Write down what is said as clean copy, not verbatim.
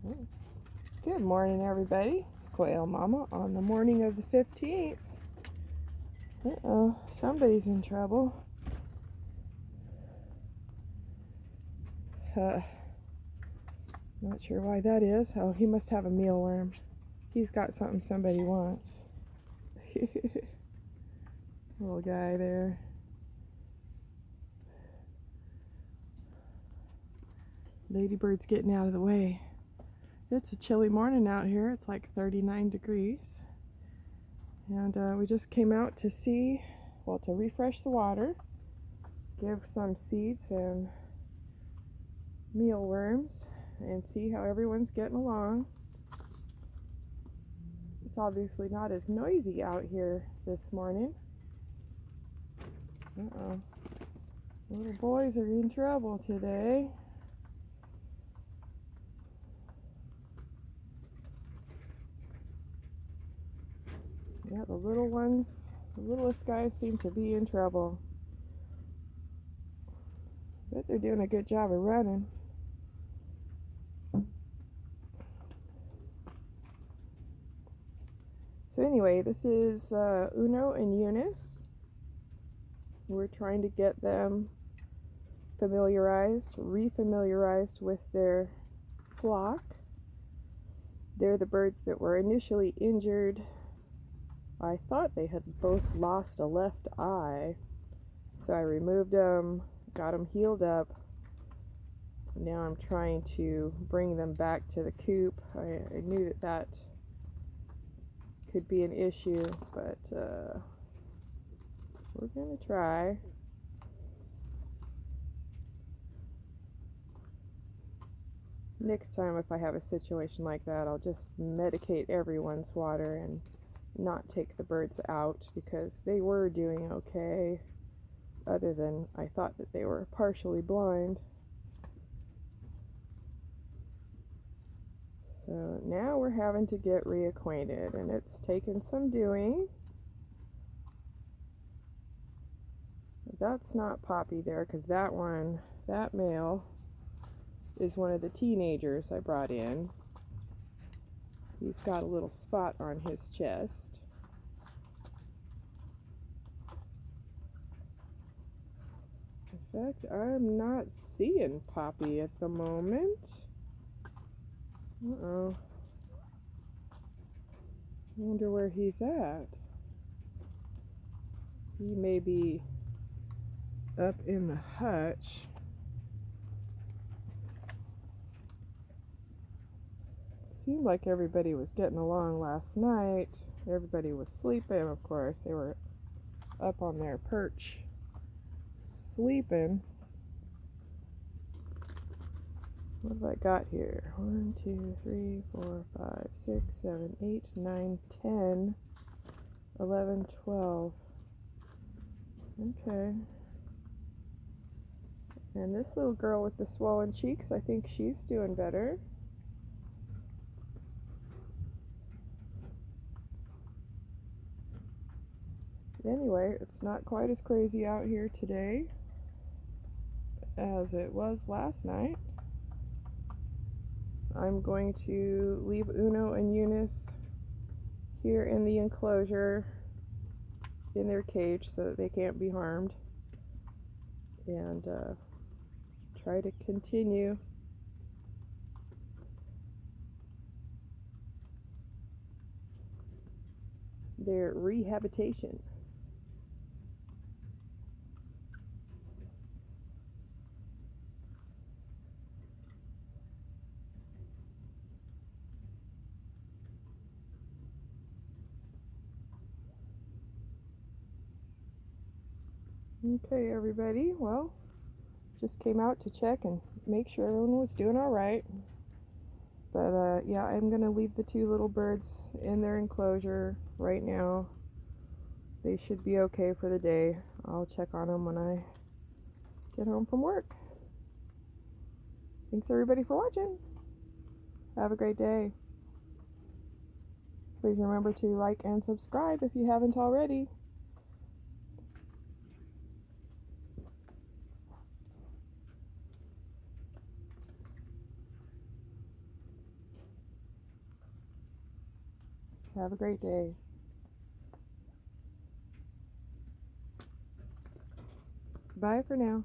Good morning, everybody. It's Quail Mama on the morning of the 15th. Uh-oh, somebody's in trouble. Not sure why that is. Oh, he must have a mealworm. He's got something somebody wants. Little guy there. Ladybird's getting out of the way. It's a chilly morning out here. It's like 39 degrees. And we just came out to see, well, to refresh the water, give some seeds and mealworms, and see how everyone's getting along. It's obviously not as noisy out here this morning. Uh-oh. Little boys are in trouble today. Yeah, the little ones, the littlest guys seem to be in trouble. Bet they're doing a good job of running. So anyway, this is Uno and Unice. We're trying to get them refamiliarized with their flock. They're the birds that were initially injured. I thought they had both lost a left eye, so I removed them, got them healed up. Now I'm trying to bring them back to the coop. I knew that could be an issue, but we're gonna try. Next time if I have a situation like that, I'll just medicate everyone's water and not take the birds out, because they were doing okay, other than I thought that they were partially blind. So now we're having to get reacquainted, and it's taken some doing. That's not Poppy there, because that male is one of the teenagers I brought in. He's got a little spot on his chest. In fact, I'm not seeing Poppy at the moment. Uh-oh. I wonder where he's at. He may be up in the hutch. Seemed like everybody was getting along last night. Everybody was sleeping, of course. They were up on their perch sleeping. What have I got here? 1, 2, 3, 4, 5, 6, 7, 8, 9, 10, 11, 12. Okay. And this little girl with the swollen cheeks, I think she's doing better. Anyway, it's not quite as crazy out here today as it was last night. I'm going to leave Uno and Unice here in the enclosure in their cage so that they can't be harmed, and try to continue their rehabilitation. Okay, everybody, well, just came out to check and make sure everyone was doing all right. But yeah, I'm gonna leave the two little birds in their enclosure right now. They should be okay for the day. I'll check on them when I get home from work. Thanks everybody for watching. Have a great day. Please remember to like and subscribe if you haven't already. Have a great day. Bye for now.